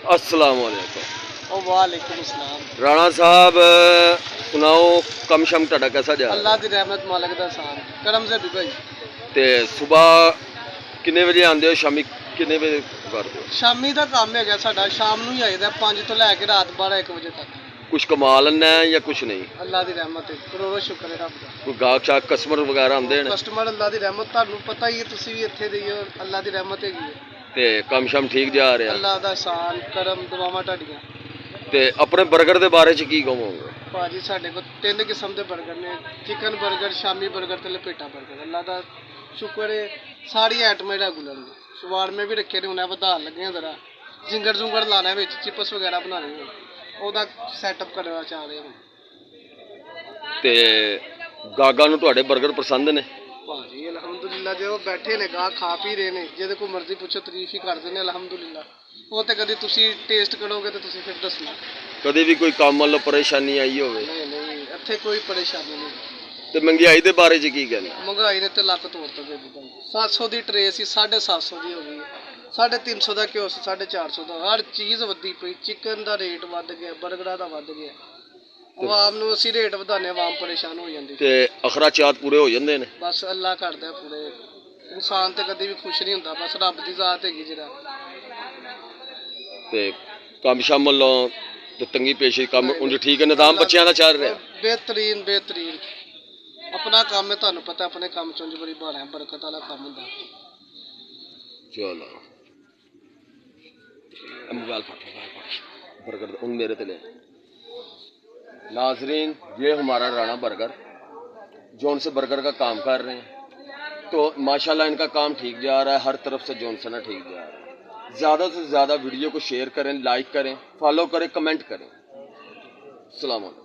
अस्सलाम वालेकुम। वालेकुम अस्सलाम। राणा साहब सुनाओ, कम शम ਤੁਹਾਡਾ कैसा जा अल्लाह की रहमत मालिक दा एहसान करम से दुबई। ਤੇ ਸਵੇਰ ਕਿੰਨੇ ਵਜੇ ਆਉਂਦੇ ਹੋ, ਸ਼ਾਮੀ ਕਿੰਨੇ ਵਜੇ ਕਰਦੇ ਹੋ? शामी ਦਾ ਕੰਮ ਹੈਗਾ ਸਾਡਾ, ਸ਼ਾਮ ਨੂੰ ਹੀ ਆਈਦਾ 5 ਤੋਂ ਲੈ ਕੇ ਰਾਤ 12-1 ਵਜੇ ਤੱਕ। ਕੁਝ ਕਮਾ ਲੈਣਾ ਹੈ ਜਾਂ ਕੁਝ ਨਹੀਂ? ਅੱਲਾਹ ਦੀ ਰਹਿਮਤ ਹੈ, ਕਰੋੜੋ ਸ਼ੁਕਰ ਹੈ ਰੱਬ ਦਾ। ਕੋਈ ਗਾਹਕ ਸ਼ਾਕ ਕਸਟਮਰ ਵਗੈਰਾ ਆਉਂਦੇ ਨੇ? ਕਸਟਮਰ ਅੱਲਾਹ ਦੀ ਰਹਿਮਤ, ਤੁਹਾਨੂੰ ਪਤਾ ਹੀ ਹੈ, ਤੁਸੀਂ ਵੀ ਇੱਥੇ ਦੇ ਹੀ ਹੋ, ਅੱਲਾਹ ਦੀ ਰਹਿਮਤ ਹੈਗੀ ਹੈ। ਤੇ ਕੰਮ ਸ਼ਮ ਠੀਕ ਜਾ ਰਿਹਾ? ਅੱਲਾਹ ਦਾ एहसान ਕਰਮ ਦੁਆਵਾਂ ਤੁਹਾਡੀਆਂ। ਤੇ ਆਪਣੇ 버ਗਰ ਦੇ ਬਾਰੇ ਚ ਕੀ ਕਹੋਗੇ? ਭਾਜੀ ਸਾਡੇ ਕੋਲ 3 ਕਿਸਮ ਦੇ 버ਗਰ ਨੇ, ਚਿਕਨ 버ਗਰ, ਸ਼ਾਮੀ 버ਗਰ ਤੇ ਲਪੇਟਾ 버ਗਰ। ਅੱਲਾਹ ਦਾ ਸ਼ੁਕਰ ਹੈ, ਸਾਰੀ ਆਈਟਮਾਂ ਰੈਗੂਲਰ ਨੇ। ਸ਼ਵਾਰਮੇ ਵੀ ਰੱਖੇ ਨੇ, ਹੁਣ ਵਧਾ ਲੱਗੇ ਆ ਜ਼ਰਾ, ਜ਼ਿੰਗਰ ਜ਼ੁੰਗਰ ਲਾਣਾ ਵਿੱਚ, ਚਿਪਸ ਵਗੈਰਾ ਬਣਾਉਣੇ ਨੇ, ਉਹਦਾ ਸੈਟਅਪ ਕਰਨਾ ਚਾਹ ਰਹੇ ਹਾਂ। ਤੇ ਗਾਹਕਾਂ ਨੂੰ ਤੁਹਾਡੇ 버ਗਰ ਪਸੰਦ ਨੇ? ਭਾਜੀ ਅਲਹਮਦੁਲਿਲਾ, ਜੇ ਉਹ ਬੈਠੇ ਨੇ ਗਾਹ ਖਾ ਪੀ ਰਹੇ ਨੇ, ਜਿਹਦੇ ਕੋਲ ਮਰਜ਼ੀ ਪੁੱਛੋ ਤਾਰੀਫ ਹੀ ਕਰਦੇ ਨੇ ਅਲਹਮਦੁਲਿਲਾ। ਉਹ ਤੇ ਕਦੀ ਤੁਸੀਂ ਟੇਸਟ ਕਰੋਗੇ ਤੇ ਤੁਸੀਂ ਫਿਰ ਦੱਸਣਾ। ਕਦੇ ਵੀ ਕੋਈ ਕੰਮ ਵੱਲੋਂ ਪਰੇਸ਼ਾਨੀ ਆਈ ਹੋਵੇ? ਨਹੀਂ ਨਹੀਂ, ਇੱਥੇ ਕੋਈ ਪਰੇਸ਼ਾਨੀ ਨਹੀਂ। ਤੇ ਮਹਿੰਗਾਈ ਦੇ ਬਾਰੇ ਚ ਕੀ ਕਹਿਣਾ? ਮਹਿੰਗਾਈ ਨੇ ਤੇ ਲੱਕ ਤੋੜ ਤਾ ਦੇ ਦਿੱਤਾ। 700 ਦੀ ਟਰੇ ਸੀ, 750 ਦੀ ਹੋ ਗਈ, 350 ਦਾ ਘਿਓ ਸੀ, 450 ਦਾ। ਹਰ ਚੀਜ਼ ਵਧੀ ਪਈ, ਚਿਕਨ ਦਾ ਰੇਟ ਵੱਧ ਗਿਆ, 버ਗਰਾਂ ਦਾ ਵੱਧ ਗਿਆ। ਆਵਾਮ ਨੂੰ ਅਸੀਂ ਰੇਟ ਵਧਾਉਂਦੇ, ਆਵਾਮ ਪਰੇਸ਼ਾਨ ਹੋ ਜਾਂਦੀ। ਤੇ ਅਖਰਾਚਾਤ ਪੂਰੇ ਹੋ ਜਾਂਦੇ ਨੇ? ਬਸ ਅੱਲਾਹ ਕਰਦਾ ਪੂਰੇ, ਇਨਸਾਨ ਤੇ ਕਦੇ ਵੀ ਖੁਸ਼ ਨਹੀਂ ਹੁੰਦਾ, ਬਸ ਰੱਬ ਦੀ ਜ਼ਾਤ ਹੈਗੀ ਜਿਹੜਾ। ਤੇ ਕੰਮ ਸ਼ਾਮ ਵੱਲੋਂ ਤੇ ਤੰਗੀ ਪੇਸ਼ੀ ਕੰਮ ਉਂਝ ਠੀਕ ਹੈ? ਨਿਜ਼ਾਮ ਬੱਚਿਆਂ ਦਾ ਚੱਲ ਰਿਹਾ? ਬਿਹਤਰੀਨ ਬਿਹਤਰੀਨ। ਆਪਣਾ ਕੰਮ ਹੈ, ਤੁਹਾਨੂੰ ਪਤਾ, ਆਪਣੇ ਕੰਮ ਚੋਂ ਬੜੀ ਬਾਣਾ ਬਰਕਤ ਵਾਲਾ ਕੰਮ ਹੁੰਦਾ। चलो मोबाइल बर्गर उन मेरे ते ले। नाजरीन, ये हमारा राणा बर्गर जॉन से बर्गर का काम कर रहे हैं, तो माशाल्लाह इनका काम ठीक जा रहा है, हर तरफ से जॉन से ना ठीक जा रहा है। ज़्यादा से ज़्यादा वीडियो को शेयर करें, लाइक करें, फॉलो करें, कमेंट करें। अस्सलाम वालेकुम।